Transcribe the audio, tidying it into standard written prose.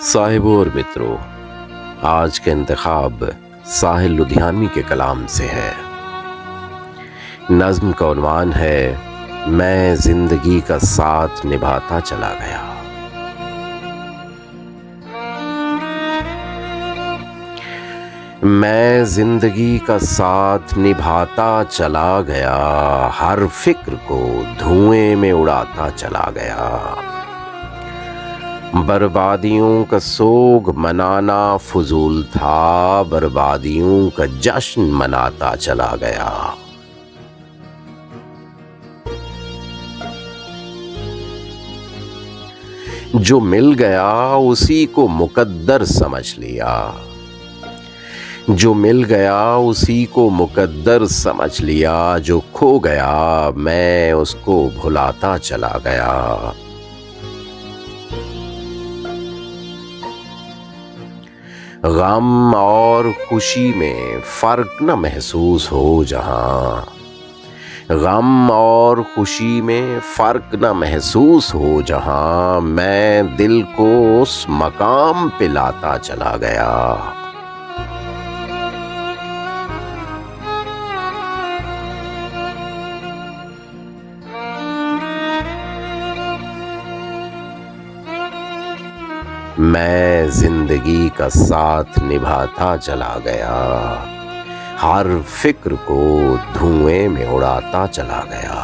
साहिबों और मित्रों, आज का इंतखाब साहिल लुधियानवी के कलाम से है। नज़्म का उन्वान है, मैं जिंदगी का साथ निभाता चला गया। मैं जिंदगी का साथ निभाता चला गया, हर फिक्र को धुएं में उड़ाता चला गया। बर्बादियों का सोग मनाना फजूल था, बर्बादियों का जश्न मनाता चला गया। जो मिल गया उसी को मुकद्दर समझ लिया, जो मिल गया उसी को मुकद्दर समझ लिया। जो खो गया मैं उसको भुलाता चला गया। गम और खुशी में फर्क न महसूस हो जहां, गम और खुशी में फर्क न महसूस हो जहां, मैं दिल को उस मकाम पे लाता चला गया। मैं जिंदगी का साथ निभाता चला गया, हर फिक्र को धुएं में उड़ाता चला गया।